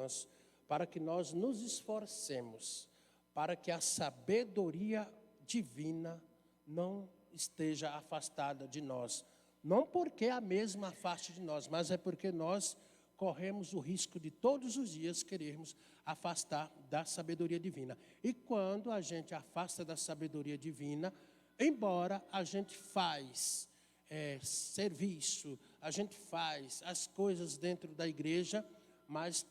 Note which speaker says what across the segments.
Speaker 1: irmãs, para que nós nos esforcemos, para que a sabedoria divina não esteja afastada de nós. Não porque a mesma afaste de nós, mas é porque nós corremos o risco de todos os dias querermos afastar da sabedoria divina. E quando a gente afasta da sabedoria divina, embora a gente faz serviço, a gente faz as coisas dentro da igreja, mas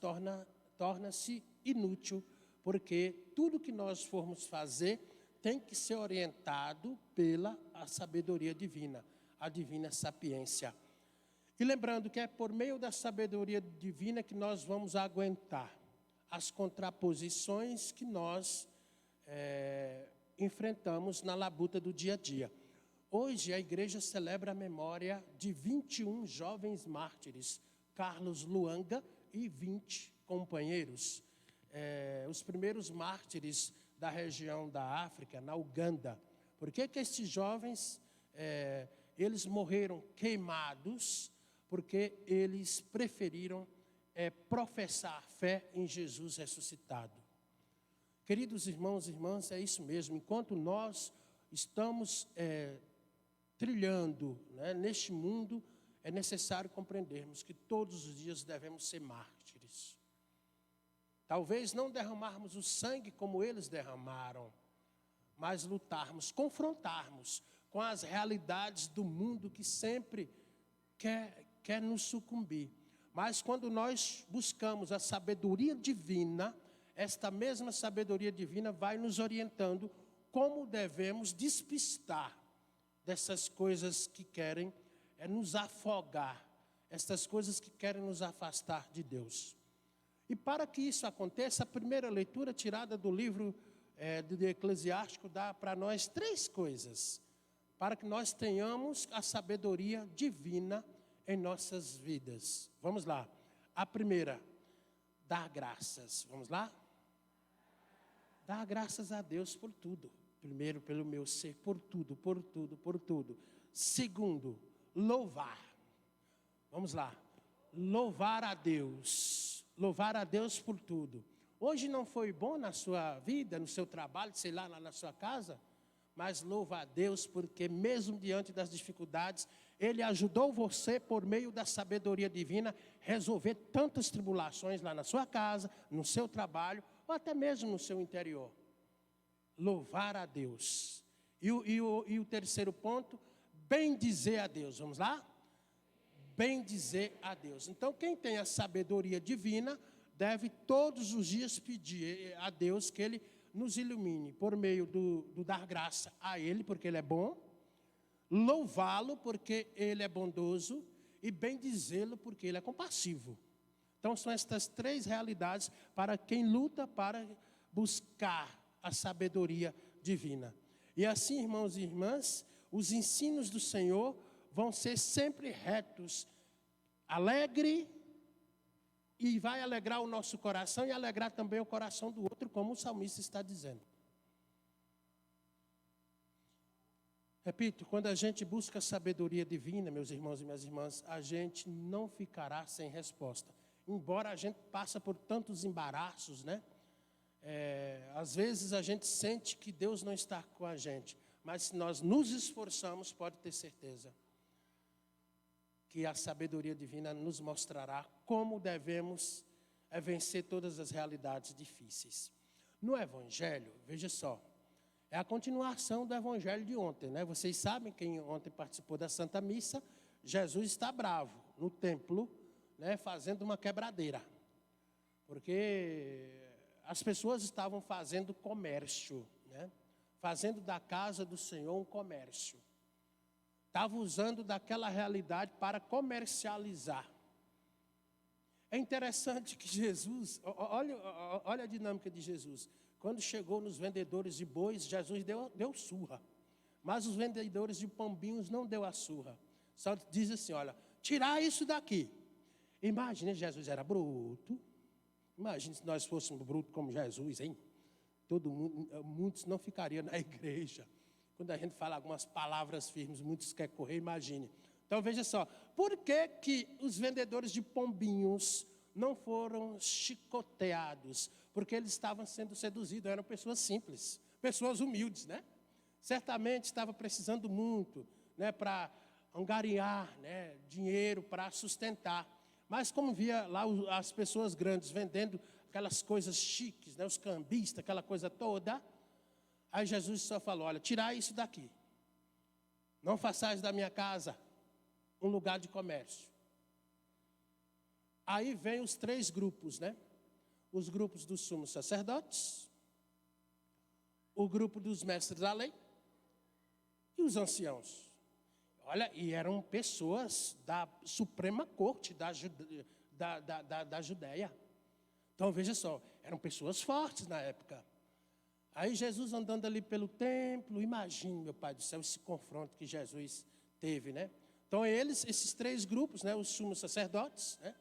Speaker 1: torna-se inútil, porque tudo que nós formos fazer tem que ser orientado pela a sabedoria divina, a divina sapiência. E lembrando que é por meio da sabedoria divina que nós vamos aguentar as contraposições que nós enfrentamos na labuta do dia a dia. Hoje a igreja celebra a memória de 21 jovens mártires, Carlos Luanga e 20 companheiros. Os primeiros mártires da região da África, na Uganda. Por que esses jovens, eles morreram queimados? Porque eles preferiram professar a fé em Jesus ressuscitado. Queridos irmãos e irmãs, é isso mesmo. Enquanto nós estamos trilhando, né, neste mundo, é necessário compreendermos que todos os dias devemos ser mártires. Talvez não derramarmos o sangue como eles derramaram, mas lutarmos, confrontarmos com as realidades do mundo que sempre quer nos sucumbir. Mas quando nós buscamos a sabedoria divina, esta mesma sabedoria divina vai nos orientando como devemos despistar dessas coisas que querem nos afogar, essas coisas que querem nos afastar de Deus. E para que isso aconteça, a primeira leitura tirada do livro de Eclesiástico dá para nós 3 coisas, para que nós tenhamos a sabedoria divina em nossas vidas. Vamos lá. A primeira, dar graças. Vamos lá? Dar graças a Deus por tudo. Primeiro, pelo meu ser, por tudo, por tudo, por tudo. Segundo, louvar. Vamos lá. Louvar a Deus. Louvar a Deus por tudo. Hoje não foi bom na sua vida, no seu trabalho, sei lá na sua casa, mas louva a Deus porque mesmo diante das dificuldades, Ele ajudou você por meio da sabedoria divina resolver tantas tribulações lá na sua casa, no seu trabalho ou até mesmo no seu interior. Louvar a Deus. E o terceiro ponto, bendizer a Deus. Vamos lá? Bendizer a Deus. Então quem tem a sabedoria divina deve todos os dias pedir a Deus que Ele nos ilumine por meio do dar graça a Ele, porque Ele é bom, louvá-lo porque Ele é bondoso e bendizê-lo porque Ele é compassivo. Então são estas 3 realidades para quem luta para buscar a sabedoria divina. E assim, irmãos e irmãs, os ensinos do Senhor vão ser sempre retos, alegre, e vai alegrar o nosso coração e alegrar também o coração do outro, como o salmista está dizendo. Repito, quando a gente busca sabedoria divina, meus irmãos e minhas irmãs, a gente não ficará sem resposta. Embora a gente passe por tantos embaraços, né? Às vezes a gente sente que Deus não está com a gente, mas se nós nos esforçamos, pode ter certeza que a sabedoria divina nos mostrará como devemos vencer todas as realidades difíceis. No Evangelho, veja só, é a continuação do Evangelho de ontem, né? Vocês sabem, quem ontem participou da Santa Missa, Jesus está bravo no templo, né, fazendo uma quebradeira, porque as pessoas estavam fazendo comércio, né? Fazendo da casa do Senhor um comércio. Estava usando daquela realidade para comercializar. É interessante que Jesus, olha a dinâmica de Jesus. Quando chegou nos vendedores de bois, Jesus deu surra. Mas os vendedores de pombinhos não deu a surra. Só diz assim, olha, tirar isso daqui. Imagina, Jesus era bruto. Imagina se nós fôssemos brutos como Jesus, hein? Muitos não ficariam na igreja. Quando a gente fala algumas palavras firmes, muitos querem correr, imagine. Então veja só, por que os vendedores de pombinhos não foram chicoteados, porque eles estavam sendo seduzidos, eram pessoas simples, pessoas humildes, né? Certamente estava precisando muito, né, para angariar, né, dinheiro para sustentar. Mas como via lá as pessoas grandes vendendo aquelas coisas chiques, né, os cambistas, aquela coisa toda, aí Jesus só falou, olha, tirai isso daqui. Não façais da minha casa um lugar de comércio. Aí vem os 3 grupos, né? Os grupos dos sumos sacerdotes, o grupo dos mestres da lei e os anciãos. Olha, e eram pessoas da Suprema Corte da Judéia. Então, veja só, eram pessoas fortes na época. Aí Jesus andando ali pelo templo, imagine, meu Pai do céu, esse confronto que Jesus teve, né? Então, esses 3 grupos, né, os sumos sacerdotes, né,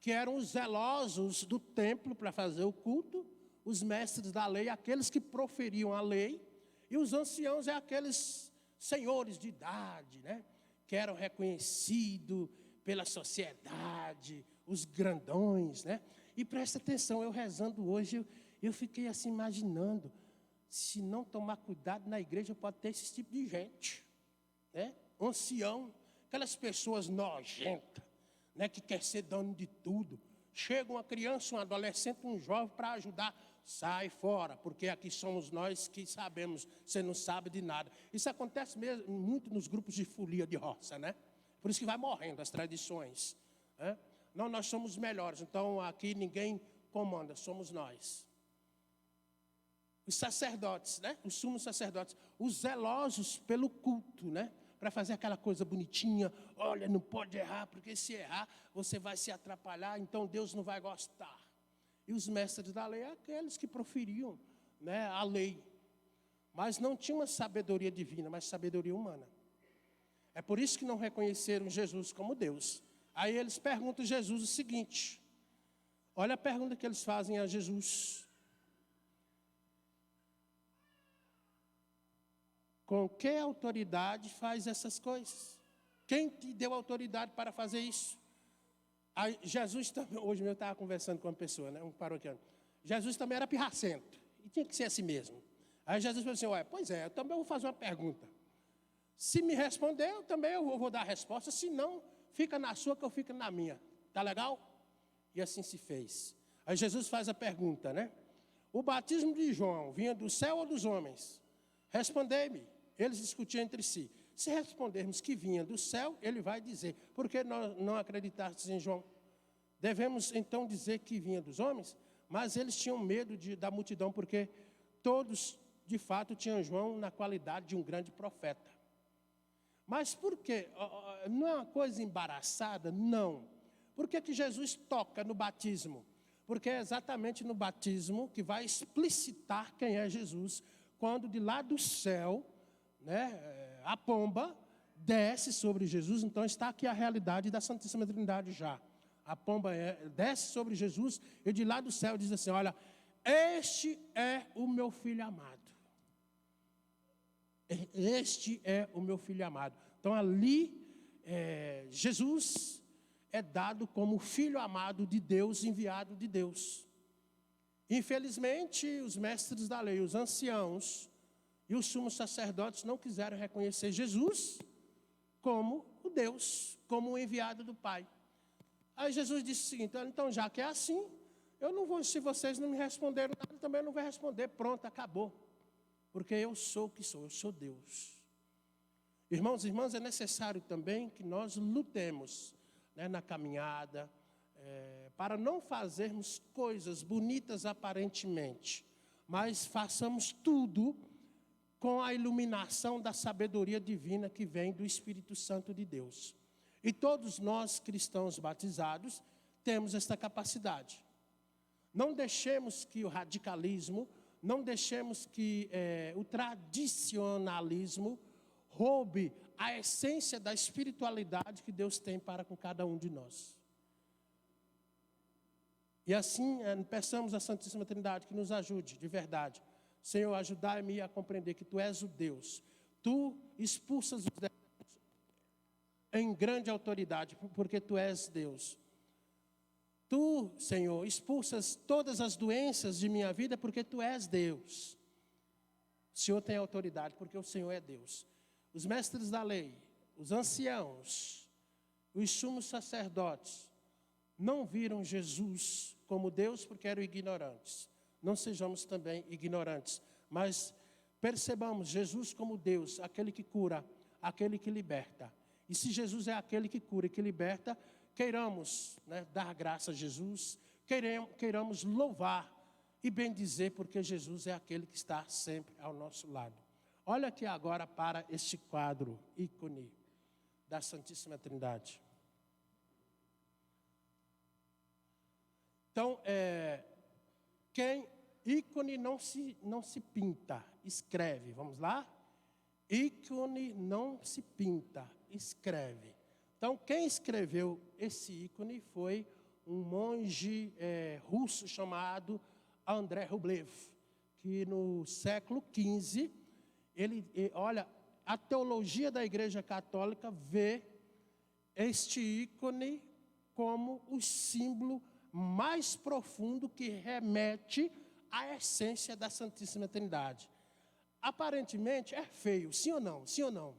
Speaker 1: que eram os zelosos do templo para fazer o culto, os mestres da lei, aqueles que proferiam a lei, e os anciãos aqueles senhores de idade, né, que eram reconhecidos pela sociedade, os grandões, né? E presta atenção, eu rezando hoje, eu fiquei assim imaginando, se não tomar cuidado na igreja, pode ter esse tipo de gente, né? Ancião, aquelas pessoas nojentas, né, que quer ser dono de tudo. Chega uma criança, um adolescente, um jovem para ajudar, sai fora, porque aqui somos nós que sabemos, você não sabe de nada. Isso acontece mesmo muito nos grupos de folia de roça, né? Por isso que vai morrendo as tradições, né? Não, nós somos melhores, então aqui ninguém comanda, somos nós. Os sacerdotes, né? Os sumos sacerdotes, os zelosos pelo culto, né? Para fazer aquela coisa bonitinha, olha, não pode errar, porque se errar, você vai se atrapalhar, então Deus não vai gostar. E os mestres da lei, aqueles que proferiam, né, a lei, mas não tinham uma sabedoria divina, mas sabedoria humana. É por isso que não reconheceram Jesus como Deus. Aí eles perguntam a Jesus o seguinte, olha a pergunta que eles fazem a Jesus. Com que autoridade faz essas coisas? Quem te deu autoridade para fazer isso? Aí, Jesus também, hoje eu estava conversando com uma pessoa, né, um paroquiano. Jesus também era pirracento, e tinha que ser assim mesmo. Aí Jesus falou assim, olha, pois é, eu também vou fazer uma pergunta. Se me responder, eu também vou dar a resposta, se não, fica na sua que eu fico na minha. Tá legal? E assim se fez. Aí Jesus faz a pergunta, né? O batismo de João vinha do céu ou dos homens? Respondei-me. Eles discutiam entre si. Se respondermos que vinha do céu, ele vai dizer, por que nós não acreditastes em João? Devemos então dizer que vinha dos homens? Mas eles tinham medo da multidão, porque todos, de fato, tinham João na qualidade de um grande profeta. Mas por quê? Não é uma coisa embaraçada? Não. Por que Jesus toca no batismo? Porque é exatamente no batismo que vai explicitar quem é Jesus, quando de lá do céu, né, a pomba desce sobre Jesus. Então está aqui a realidade da Santíssima Trindade já. A pomba desce sobre Jesus e de lá do céu diz assim, olha, este é o meu filho amado. Este é o meu filho amado. Então ali, Jesus é dado como filho amado de Deus, enviado de Deus. Infelizmente, os mestres da lei, os anciãos e os sumos sacerdotes não quiseram reconhecer Jesus como o Deus, como o enviado do Pai. Aí Jesus disse o seguinte, então já que é assim, eu não vou, se vocês não me responderam nada, também não vou responder, pronto, acabou. Porque eu sou o que sou, eu sou Deus. Irmãos e irmãs, é necessário também que nós lutemos, né, na caminhada, para não fazermos coisas bonitas aparentemente, mas façamos tudo com a iluminação da sabedoria divina que vem do Espírito Santo de Deus. E todos nós, cristãos batizados, temos esta capacidade. Não deixemos que o radicalismo, não deixemos que o tradicionalismo roube a essência da espiritualidade que Deus tem para com cada um de nós. E assim, peçamos à Santíssima Trindade que nos ajude, de verdade. Senhor, ajudai-me a compreender que Tu és o Deus. Tu expulsas os demônios em grande autoridade, porque Tu és Deus. Tu, Senhor, expulsas todas as doenças de minha vida porque Tu és Deus. O Senhor tem autoridade porque o Senhor é Deus. Os mestres da lei, os anciãos, os sumos sacerdotes, não viram Jesus como Deus porque eram ignorantes. Não sejamos também ignorantes, mas percebamos Jesus como Deus, aquele que cura, aquele que liberta. E se Jesus é aquele que cura e que liberta, queiramos, dar graça a Jesus, queiramos louvar e bendizer, porque Jesus é aquele que está sempre ao nosso lado. Olha aqui agora para este quadro, ícone da Santíssima Trindade. Então, ícone não se pinta, escreve. Vamos lá? Ícone não se pinta, escreve. Então, quem escreveu esse ícone foi um monge russo chamado André Rublev, que no século XV, olha, a teologia da Igreja Católica vê este ícone como o símbolo mais profundo que remete à essência da Santíssima Trindade. Aparentemente é feio, sim ou não? Sim ou não?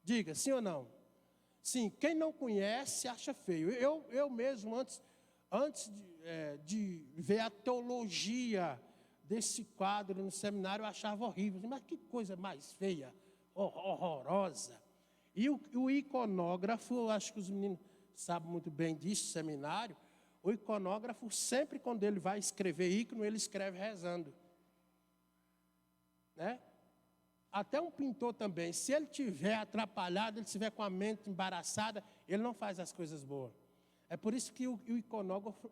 Speaker 1: Diga, sim ou não? Sim, quem não conhece acha feio. Eu mesmo, antes de ver a teologia desse quadro no seminário, eu achava horrível. Mas que coisa mais feia, horrorosa. E o iconógrafo, eu acho que os meninos sabem muito bem disso, seminário, o iconógrafo, sempre quando ele vai escrever ícone, ele escreve rezando. Né? Até um pintor também, se ele estiver atrapalhado, ele estiver com a mente embaraçada, ele não faz as coisas boas. É por isso que o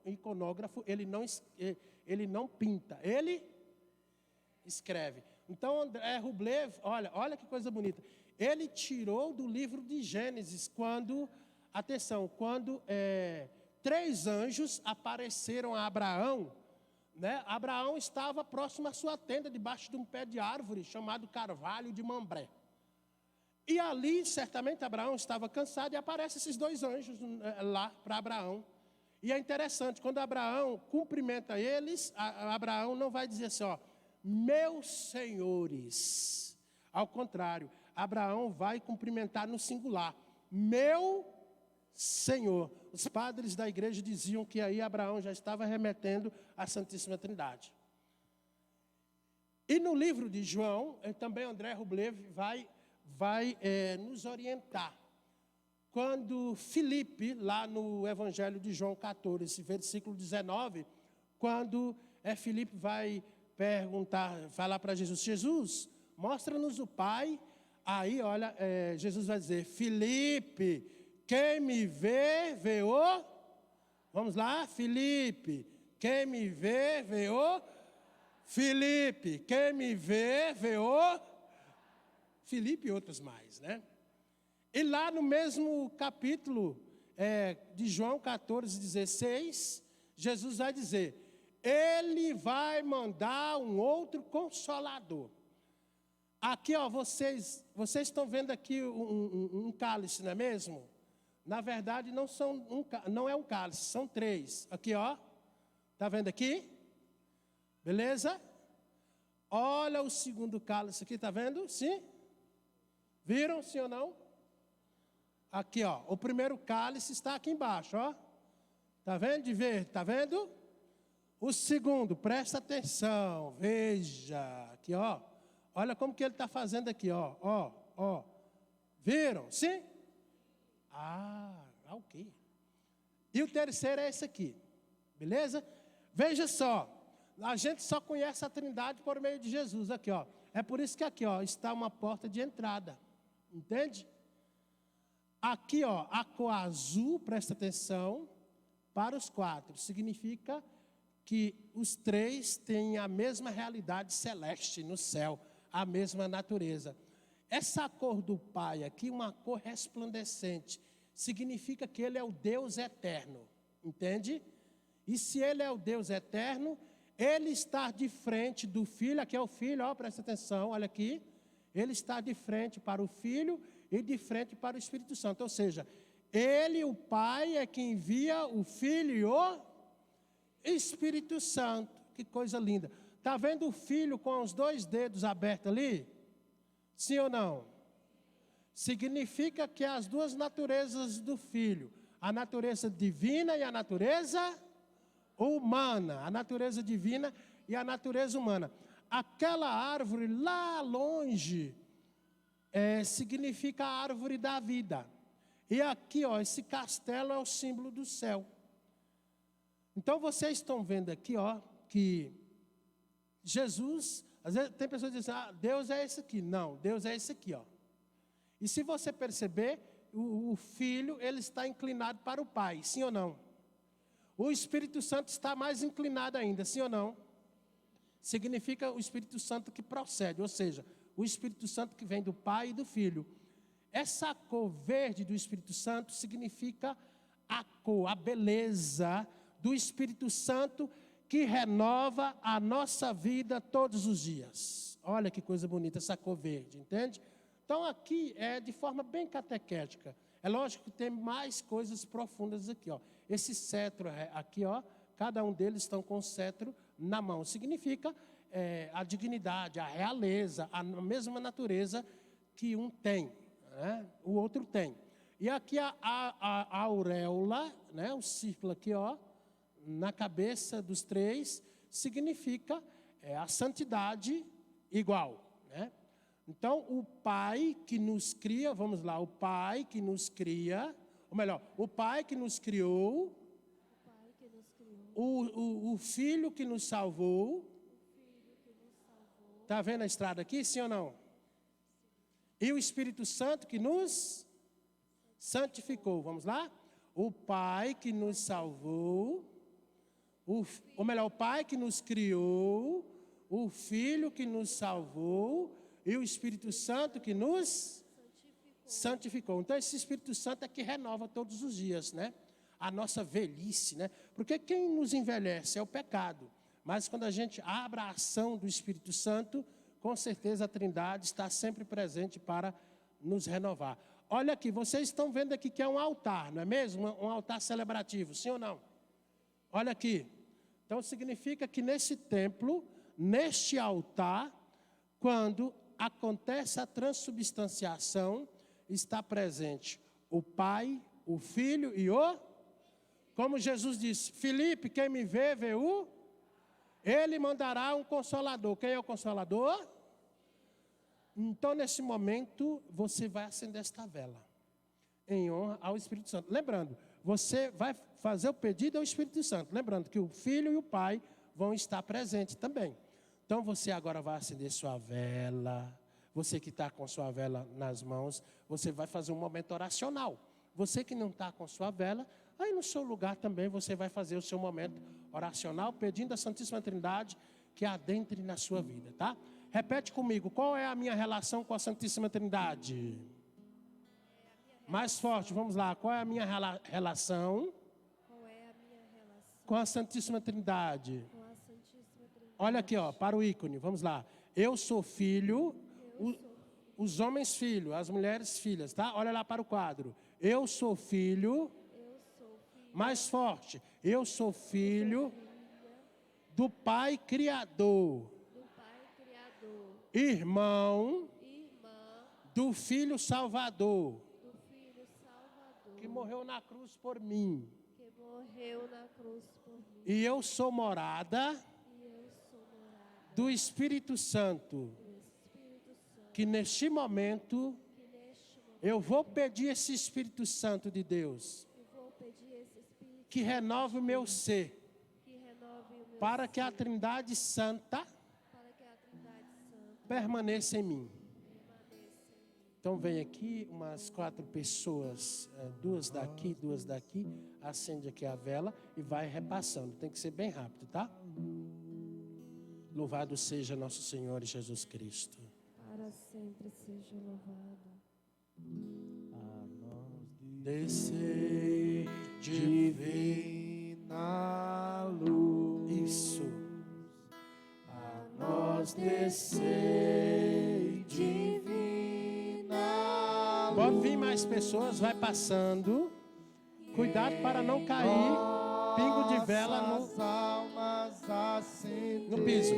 Speaker 1: iconógrafo ele não pinta, ele escreve. Então, André Rublev, olha que coisa bonita. Ele tirou do livro de Gênesis, quando 3 anjos apareceram a Abraão. Abraão estava próximo à sua tenda, debaixo de um pé de árvore, chamado carvalho de Mambré. E ali, certamente, Abraão estava cansado, e aparecem esses 2 anjos lá para Abraão. E é interessante, quando Abraão cumprimenta eles, Abraão não vai dizer assim, meus senhores. Ao contrário, Abraão vai cumprimentar no singular, meu Senhor. Os padres da igreja diziam que aí Abraão já estava remetendo à Santíssima Trindade. E no livro de João, também André Rublev vai nos orientar. Quando Filipe, lá no Evangelho de João 14, versículo 19, quando Filipe vai falar para Jesus, Jesus, mostra-nos o Pai. Aí, olha, Jesus vai dizer, Filipe, quem me vê, vê o... Vamos lá, Filipe, quem me vê, vê o... Filipe, quem me vê, vê o... Filipe e outros mais, né? E lá no mesmo capítulo de João 14, 16, Jesus vai dizer, Ele vai mandar um outro Consolador. Aqui, vocês estão vendo aqui um cálice, não é mesmo? Na verdade, não é um cálice, são 3. Aqui, está vendo aqui? Beleza? Olha o segundo cálice aqui, está vendo? Sim? Viram, sim ou não? Aqui, o primeiro cálice está aqui embaixo, Está vendo de verde, está vendo? O segundo, presta atenção, veja, aqui, olha como que ele está fazendo aqui, Viram, sim? Ok. E o terceiro é esse aqui, beleza? Veja só, a gente só conhece a Trindade por meio de Jesus, aqui, É por isso que aqui, está uma porta de entrada, entende? Aqui, a cor azul, presta atenção, para os 4, significa que os 3 têm a mesma realidade celeste no céu, a mesma natureza. Essa cor do Pai aqui, uma cor resplandecente, significa que Ele é o Deus eterno, entende? E se Ele é o Deus eterno, Ele está de frente do Filho, aqui é o Filho, presta atenção, olha aqui. Ele está de frente para o Filho e de frente para o Espírito Santo. Ou seja, Ele, o Pai, é que envia o Filho e o Espírito Santo. Que coisa linda. Está vendo o filho com os 2 dedos abertos ali? Sim ou não? Significa que as 2 naturezas do filho, a natureza divina e a natureza humana. A natureza divina e a natureza humana. Aquela árvore lá longe significa a árvore da vida. E aqui, ó, esse castelo é o símbolo do céu. Então vocês estão vendo aqui, ó, que Jesus, às vezes tem pessoas que dizem, Deus é esse aqui. Não, Deus é esse aqui, ó. E se você perceber, o Filho, ele está inclinado para o Pai, sim ou não? O Espírito Santo está mais inclinado ainda, sim ou não? Significa o Espírito Santo que procede, ou seja, o Espírito Santo que vem do Pai e do Filho. Essa cor verde do Espírito Santo significa a cor, a beleza do Espírito Santo que renova a nossa vida todos os dias. Olha que coisa bonita essa cor verde, entende? Então aqui é de forma bem catequética. É lógico que tem mais coisas profundas aqui, ó. Esse cetro aqui, ó, cada um deles estão com o cetro na mão. Significa a dignidade, a realeza, a mesma natureza que um tem, né? O outro tem. E aqui a auréola, né? O círculo aqui, ó, na cabeça dos 3, significa a santidade igual, né? Então, o Pai que nos cria, vamos lá, o Pai que nos cria, ou melhor, o Pai que nos criou, o Filho que nos salvou. Está vendo a estrada aqui, sim ou não? E o Espírito Santo que nos santificou, vamos lá? O Pai que nos salvou, ou melhor, o Pai que nos criou, o Filho que nos salvou e o Espírito Santo que nos santificou. Então, esse Espírito Santo é que renova todos os dias, né? A nossa velhice, né? Porque quem nos envelhece é o pecado. Mas quando a gente abre a ação do Espírito Santo, com certeza a Trindade está sempre presente para nos renovar. Olha aqui, vocês estão vendo aqui que é um altar, não é mesmo? Um altar celebrativo, sim ou não? Olha aqui. Então significa que nesse templo, neste altar, quando acontece a transubstanciação, está presente o Pai, o Filho e o... Como Jesus disse, Filipe, quem me vê, vê o... Ele mandará um consolador. Quem é o consolador? Então, nesse momento, você vai acender esta vela, em honra ao Espírito Santo. Lembrando, você vai fazer o pedido ao Espírito Santo. Lembrando que o Filho e o Pai vão estar presentes também. Então, você agora vai acender sua vela. Você que está com sua vela nas mãos, você vai fazer um momento oracional. Você que não está com sua vela, aí no seu lugar também você vai fazer o seu momento oracional, pedindo à Santíssima Trindade que adentre na sua vida, tá? Repete comigo, qual é a minha relação com a Santíssima Trindade? Mais forte, vamos lá. Qual é a minha relação com a Santíssima Trindade? Olha aqui, ó, para o ícone, vamos lá. Eu sou filho, os homens filhos, as mulheres filhas, tá? Olha lá para o quadro. Eu sou filho, mais forte. Eu sou filho do Pai Criador, irmão do Filho Salvador, que morreu na cruz por mim. E eu sou morada do Espírito Santo, que neste momento eu vou pedir esse Espírito Santo de Deus, que renove o meu ser, para que a Trindade Santa permaneça em mim. Então vem aqui umas 4 pessoas, 2 daqui, acende aqui a vela e vai repassando. Tem que ser bem rápido, tá? Louvado seja nosso Senhor Jesus Cristo.
Speaker 2: Para sempre seja louvado.
Speaker 3: A nós
Speaker 1: Descei
Speaker 3: divina luz.
Speaker 1: Isso.
Speaker 3: A nós descei divina luz.
Speaker 1: Pode vir mais pessoas, vai passando. Cuidado para não cair. pingo de vela
Speaker 3: Nossas almas acendem
Speaker 1: no piso.